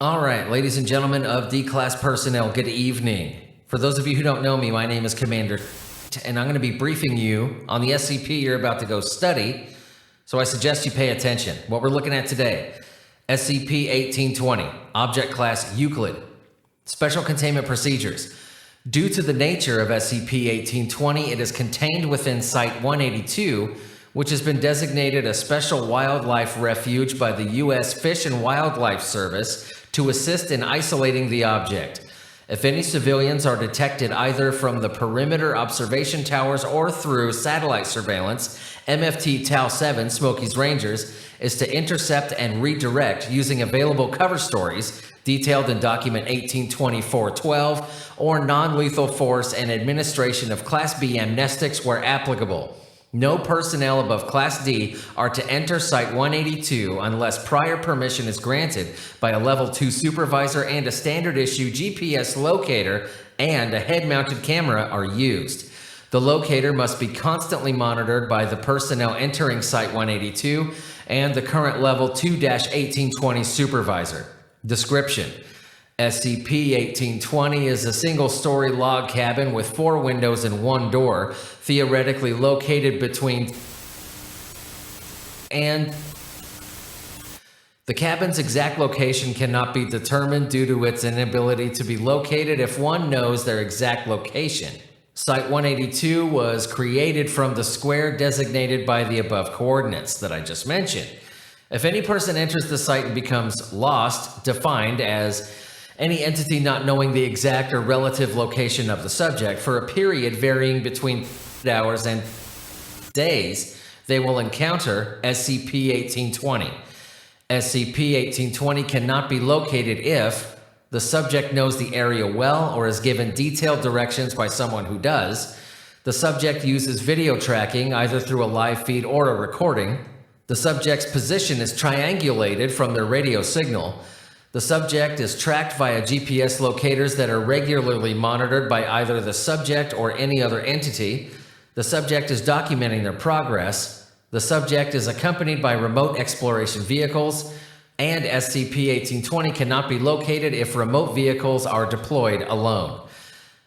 All right, ladies and gentlemen of D-Class personnel, good evening. For those of you who don't know me, my name is Commander, and I'm going to be briefing you on the SCP you're about to go study, so I suggest you pay attention. What we're looking at today, SCP-1820, Object Class Euclid. Special Containment Procedures. Due to the nature of SCP-1820, it is contained within Site-182, which has been designated a Special Wildlife Refuge by the U.S. Fish and Wildlife Service to assist in isolating the object. If any civilians are detected either from the perimeter observation towers or through satellite surveillance, MFT Tau 7, Smokey's Rangers, is to intercept and redirect using available cover stories detailed in Document 1824-12 or non-lethal force and administration of Class B amnestics where applicable. No personnel above Class D are to enter Site-182 unless prior permission is granted by a Level 2 supervisor and a standard-issue GPS locator and a head-mounted camera are used. The locator must be constantly monitored by the personnel entering Site-182 and the current Level 2-1820 supervisor. Description: SCP-1820 is a single-story log cabin with 4 windows and 1 door, theoretically located between and the cabin's exact location cannot be determined due to its inability to be located if one knows their exact location. Site-182 was created from the square designated by the above coordinates that I just mentioned. If any person enters the site and becomes lost, defined as any entity not knowing the exact or relative location of the subject for a period varying between hours and days, they will encounter SCP-1820. SCP-1820 cannot be located if the subject knows the area well or is given detailed directions by someone who does, the subject uses video tracking either through a live feed or a recording, the subject's position is triangulated from their radio signal, the subject is tracked via GPS locators that are regularly monitored by either the subject or any other entity, the subject is documenting their progress, the subject is accompanied by remote exploration vehicles, and SCP-1820 cannot be located if remote vehicles are deployed alone.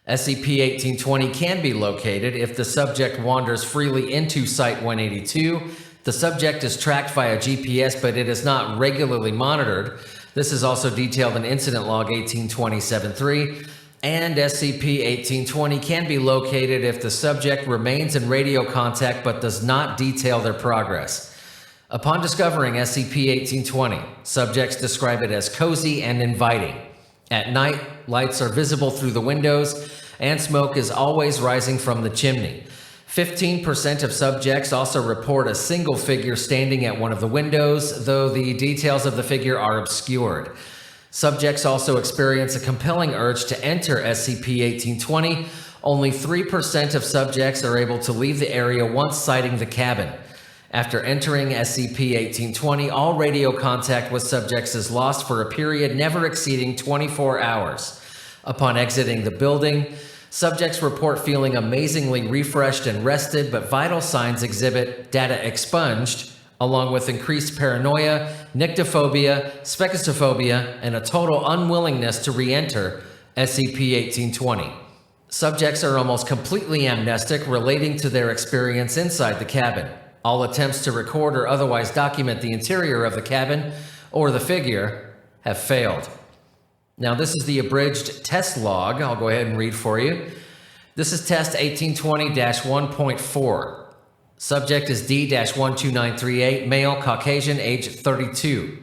SCP-1820 can be located if the subject wanders freely into Site-182, the subject is tracked via GPS but it is not regularly monitored. This is also detailed in Incident Log 1820-73, and SCP-1820 can be located if the subject remains in radio contact but does not detail their progress. Upon discovering SCP-1820, subjects describe it as cozy and inviting. At night, lights are visible through the windows, and smoke is always rising from the chimney. 15% of subjects also report a single figure standing at one of the windows, though the details of the figure are obscured. Subjects also experience a compelling urge to enter SCP-1820. Only 3% of subjects are able to leave the area once sighting the cabin. After entering SCP-1820, all radio contact with subjects is lost for a period never exceeding 24 hours. Upon exiting the building, subjects report feeling amazingly refreshed and rested, but vital signs exhibit data expunged, along with increased paranoia, nyctophobia, spekisophobia, and a total unwillingness to re-enter SCP-1820. Subjects are almost completely amnestic relating to their experience inside the cabin. All attempts to record or otherwise document the interior of the cabin or the figure have failed. Now, this is the abridged test log. I'll go ahead and read for you. This is test 1820-1.4. Subject is D-12938, male, Caucasian, age 32.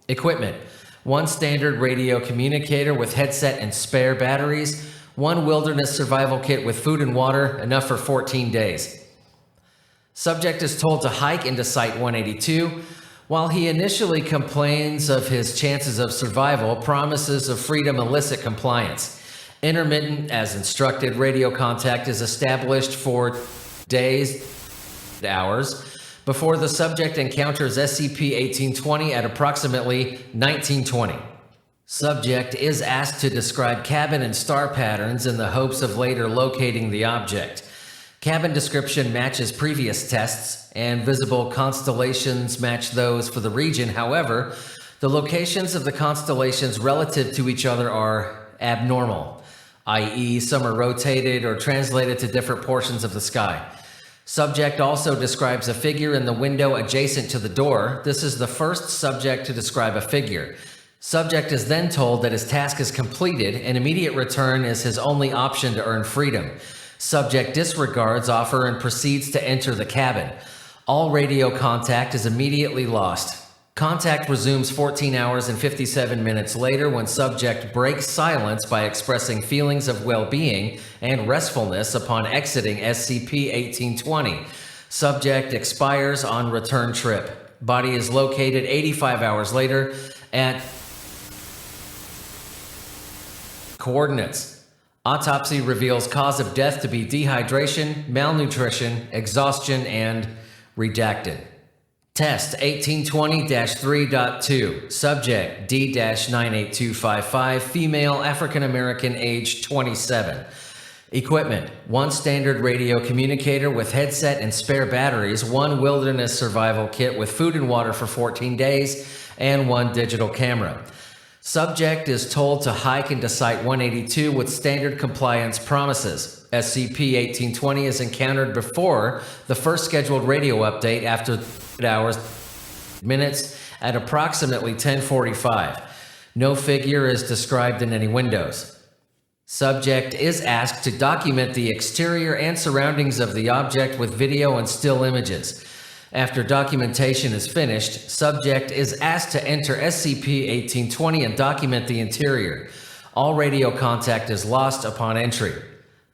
Equipment: 1 standard radio communicator with headset and spare batteries, 1 wilderness survival kit with food and water, enough for 14 days. Subject is told to hike into Site-182. While he initially complains of his chances of survival, promises of freedom elicit compliance. Intermittent, as instructed, radio contact is established for days, hours, before the subject encounters SCP-1820 at approximately 1920. Subject is asked to describe cabin and star patterns in the hopes of later locating the object. Cabin description matches previous tests, and visible constellations match those for the region. However, The locations of the constellations relative to each other are abnormal, i.e., some are rotated or translated to different portions of the sky. Subject also describes a figure in the window adjacent to the door. This is the first subject to describe a figure. Subject is then told that his task is completed and immediate return is his only option to earn freedom. Subject disregards offer and proceeds to enter the cabin. All radio contact is immediately lost. Contact resumes 14 hours and 57 minutes later when subject breaks silence by expressing feelings of well-being and restfulness upon exiting SCP-1820. Subject expires on return trip. Body is located 85 hours later at coordinates. Autopsy reveals cause of death to be dehydration, malnutrition, exhaustion, and redacted. Test 1820-3.2. Subject D-98255, female, African American, age 27. Equipment: 1 standard radio communicator with headset and spare batteries, 1 wilderness survival kit with food and water for 14 days, and 1 digital camera. Subject is told to hike into Site 182 with standard compliance promises. SCP-1820 is encountered before the first scheduled radio update after hours minutes at approximately 10:45. No figure is described in any windows. Subject is asked to document the exterior and surroundings of the object with video and still images. After documentation is finished, subject is asked to enter SCP-1820 and document the interior. All radio contact is lost upon entry.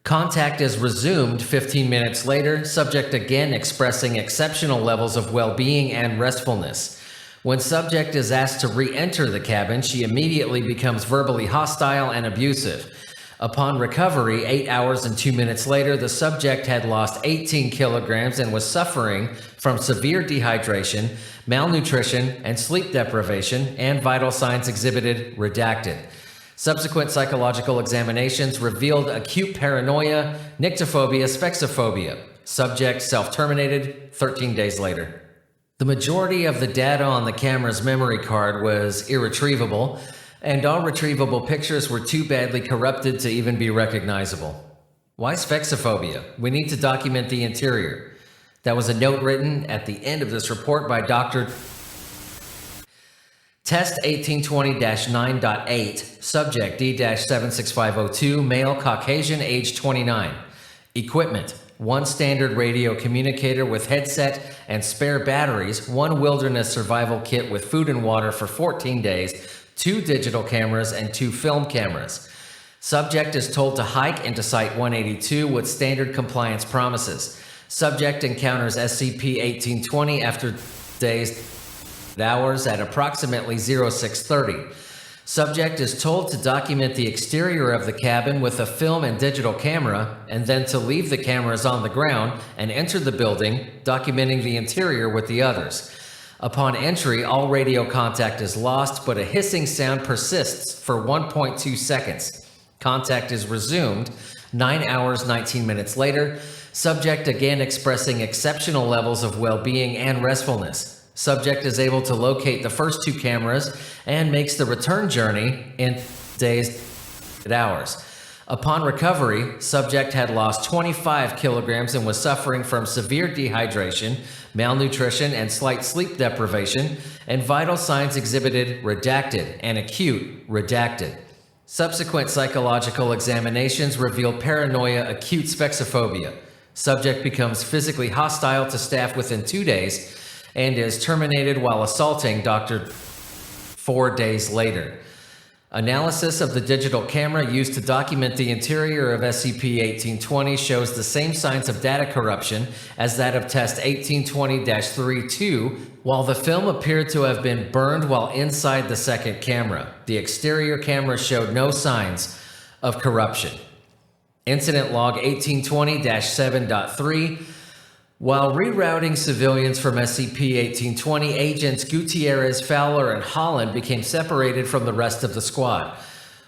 Contact is resumed 15 minutes later, subject again expressing exceptional levels of well-being and restfulness. When subject is asked to re-enter the cabin, she immediately becomes verbally hostile and abusive. Upon recovery, 8 hours and 2 minutes later, the subject had lost 18 kilograms and was suffering from severe dehydration, malnutrition, and sleep deprivation, and vital signs exhibited redacted. Subsequent psychological examinations revealed acute paranoia, nyctophobia, spexophobia. Subject self-terminated 13 days later. The majority of the data on the camera's memory card was irretrievable, and all retrievable pictures were too badly corrupted to even be recognizable. Why spexophobia? We need to document the interior. That was a note written at the end of this report by Dr. Test 1820-9.8, subject D-76502, male, Caucasian, age 29. Equipment: 1 standard radio communicator with headset and spare batteries, 1 wilderness survival kit with food and water for 14 days, 2 digital cameras, and 2 film cameras. Subject is told to hike into Site 182 with standard compliance promises. Subject encounters SCP-1820 after days hours at approximately 0630. Subject is told to document the exterior of the cabin with a film and digital camera, and then to leave the cameras on the ground and enter the building, documenting the interior with the others. Upon entry, all radio contact is lost, but a hissing sound persists for 1.2 seconds. Contact is resumed 9 hours, 19 minutes later, subject again expressing exceptional levels of well-being and restfulness. Subject is able to locate the first 2 cameras and makes the return journey in days and hours. Upon recovery, subject had lost 25 kilograms and was suffering from severe dehydration, malnutrition, and slight sleep deprivation, and vital signs exhibited redacted and acute redacted. Subsequent psychological examinations revealed paranoia, acute spexophobia. Subject becomes physically hostile to staff within 2 days and is terminated while assaulting Dr. 4 days later. Analysis of the digital camera used to document the interior of SCP-1820 shows the same signs of data corruption as that of Test 1820-32, while the film appeared to have been burned while inside the second camera. The exterior camera showed no signs of corruption. Incident Log 1820-7.3. While rerouting civilians from SCP-1820, agents Gutierrez, Fowler, and Holland became separated from the rest of the squad.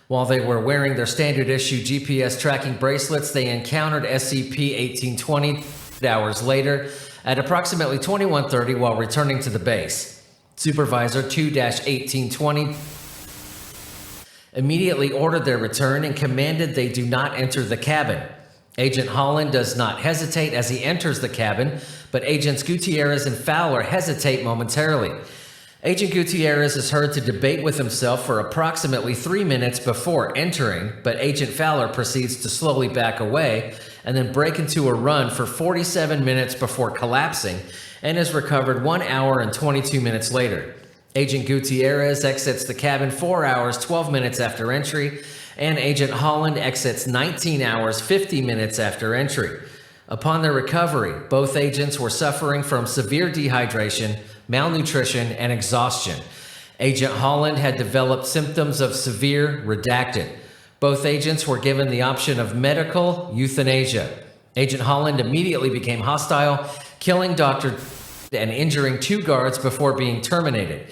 While they were wearing their standard-issue GPS tracking bracelets, they encountered SCP-1820 hours later at approximately 21:30 while returning to the base. Supervisor 2-1820 immediately ordered their return and commanded they do not enter the cabin. Agent Holland does not hesitate as he enters the cabin, but Agents Gutierrez and Fowler hesitate momentarily. Agent Gutierrez is heard to debate with himself for approximately 3 minutes before entering, but Agent Fowler proceeds to slowly back away and then break into a run for 47 minutes before collapsing and is recovered 1 hour and 22 minutes later. Agent Gutierrez exits the cabin 4 hours, 12 minutes after entry, and Agent Holland exits 19 hours, 50 minutes after entry. Upon their recovery, both agents were suffering from severe dehydration, malnutrition, and exhaustion. Agent Holland had developed symptoms of severe redacted. Both agents were given the option of medical euthanasia. Agent Holland immediately became hostile, killing Dr. and injuring 2 guards before being terminated.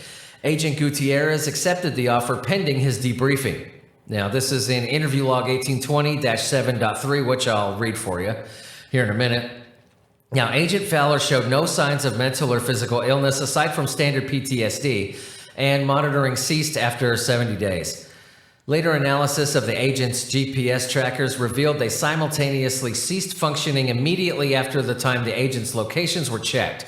Agent Gutierrez accepted the offer pending his debriefing. Now, this is in interview log 1820-7.3, which I'll read for you here in a minute. Now, Agent Fowler showed no signs of mental or physical illness aside from standard PTSD, and monitoring ceased after 70 days. Later analysis of the agent's GPS trackers revealed they simultaneously ceased functioning immediately after the time the agent's locations were checked.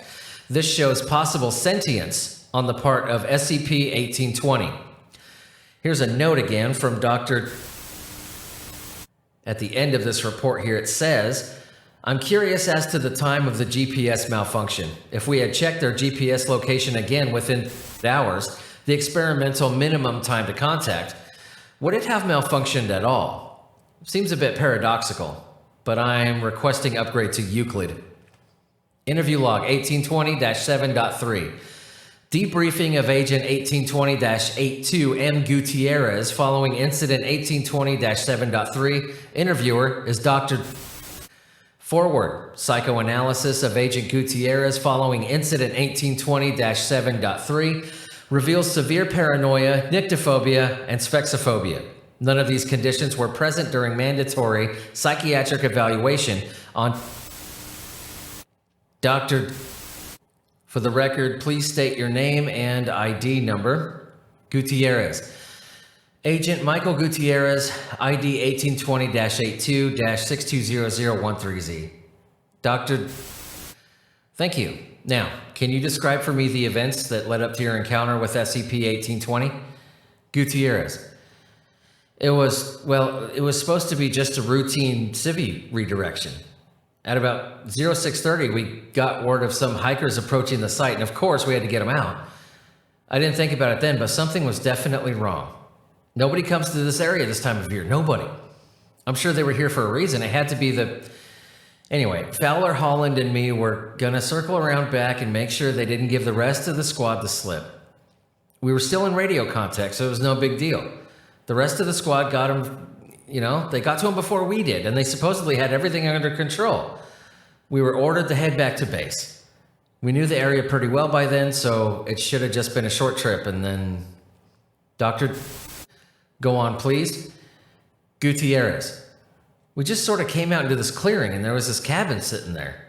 This shows possible sentience on the part of SCP-1820. Here's a note again from Dr. At the end of this report here, it says, I'm curious as to the time of the GPS malfunction. If we had checked their GPS location again within hours, the experimental minimum time to contact, would it have malfunctioned at all? Seems a bit paradoxical, but I'm requesting upgrade to Euclid. Interview log 1820-7.3. Debriefing of Agent 1820-82 M. Gutierrez following Incident 1820-7.3. Interviewer is Dr. Forward. Psychoanalysis of Agent Gutierrez following Incident 1820-7.3 reveals severe paranoia, nyctophobia, and spexophobia. None of these conditions were present during mandatory psychiatric evaluation on Dr. For the record, please state your name and ID number. Gutierrez. Agent Michael Gutierrez, ID 1820-82-620013Z. Dr. Thank you. Now, can you describe for me the events that led up to your encounter with SCP-1820? Gutierrez. It was supposed to be just a routine civvy redirection. At about 0630, we got word of some hikers approaching the site, and of course, we had to get them out. I didn't think about it then, but something was definitely wrong. Nobody comes to this area this time of year. Nobody. I'm sure they were here for a reason. It had to be the... Anyway, Fowler, Holland, and me were gonna circle around back and make sure they didn't give the rest of the squad the slip. We were still in radio contact, so it was no big deal. The rest of the squad got him, they got to him before we did, and they supposedly had everything under control. We were ordered to head back to base. We knew the area pretty well by then, so it should have just been a short trip, and then... Doctor... Go on, please. Gutierrez. We just sort of came out into this clearing, and there was this cabin sitting there.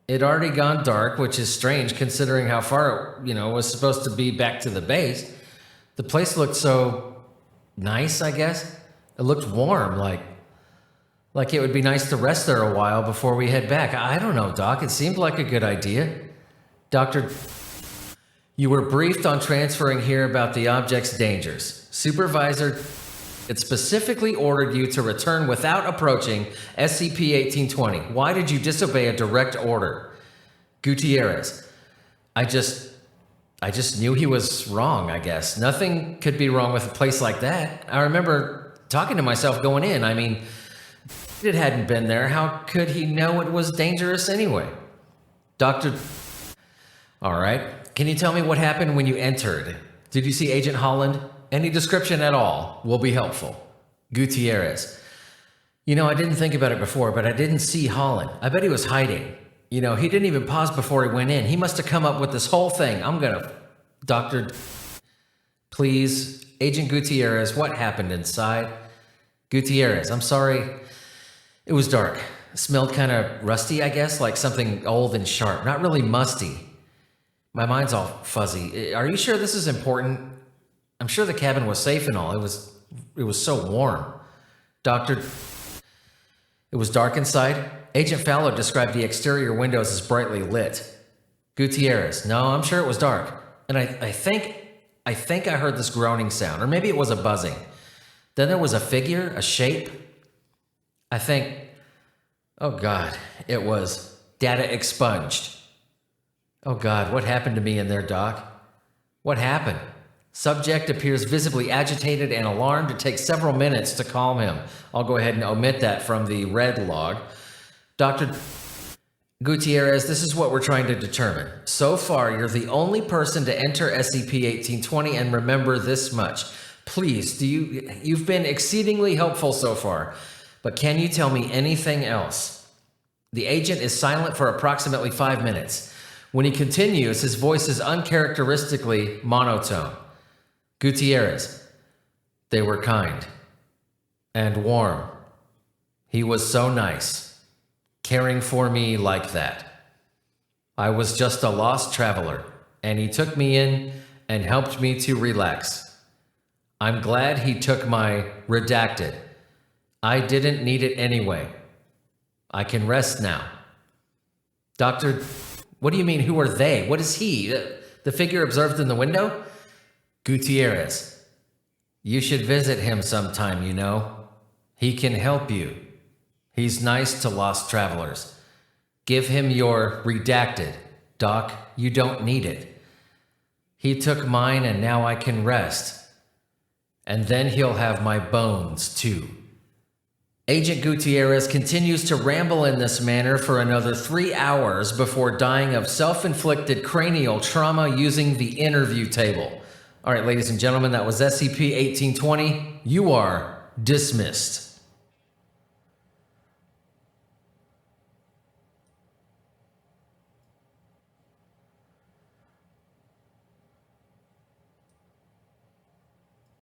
It'd already gone dark, which is strange considering how far it, was supposed to be back to the base. The place looked so nice, I guess. It looked warm, like it would be nice to rest there a while before we head back. I don't know, Doc. It seemed like a good idea. Doctor, you were briefed on transferring here about the object's dangers. Supervisor, it specifically ordered you to return without approaching SCP-1820. Why did you disobey a direct order? Gutierrez, I just knew he was wrong, I guess. Nothing could be wrong with a place like that. I remember talking to myself going in. I mean, it hadn't been there. How could he know it was dangerous anyway? Doctor, all right. Can you tell me what happened when you entered? Did you see Agent Holland? Any description at all will be helpful. Gutierrez. I didn't think about it before, but I didn't see Holland. I bet he was hiding. He didn't even pause before he went in. He must have come up with this whole thing. Doctor, please, Agent Gutierrez, what happened inside? Gutierrez, I'm sorry. It was dark. It smelled kind of rusty, I guess, like something old and sharp. Not really musty. My mind's all fuzzy. Are you sure this is important? I'm sure the cabin was safe and all. It was so warm. Doctor, it was dark inside. Agent Fowler described the exterior windows as brightly lit. Gutierrez, no, I'm sure it was dark. And I think I heard this groaning sound, or maybe it was a buzzing. Then there was a figure, a shape. I think, oh God, it was data expunged. Oh God, what happened to me in there, Doc? What happened? Subject appears visibly agitated and alarmed. It takes several minutes to calm him. I'll go ahead and omit that from the red log. Dr. Gutierrez, this is what we're trying to determine. So far, you're the only person to enter SCP-1820, and remember this much. Please, you've been exceedingly helpful so far, but can you tell me anything else? The agent is silent for approximately 5 minutes. When he continues, his voice is uncharacteristically monotone. Gutierrez, they were kind and warm. He was so nice, caring for me like that. I was just a lost traveler, and he took me in and helped me to relax. I'm glad he took my redacted. I didn't need it anyway. I can rest now. Doctor, what do you mean, who are they? What is he? The figure observed in the window? Gutierrez, you should visit him sometime, you know. He can help you. He's nice to lost travelers. Give him your redacted. Doc, you don't need it. He took mine and now I can rest. And then he'll have my bones, too. Agent Gutierrez continues to ramble in this manner for another 3 hours before dying of self-inflicted cranial trauma using the interview table. All right, ladies and gentlemen, that was SCP-1820. You are dismissed.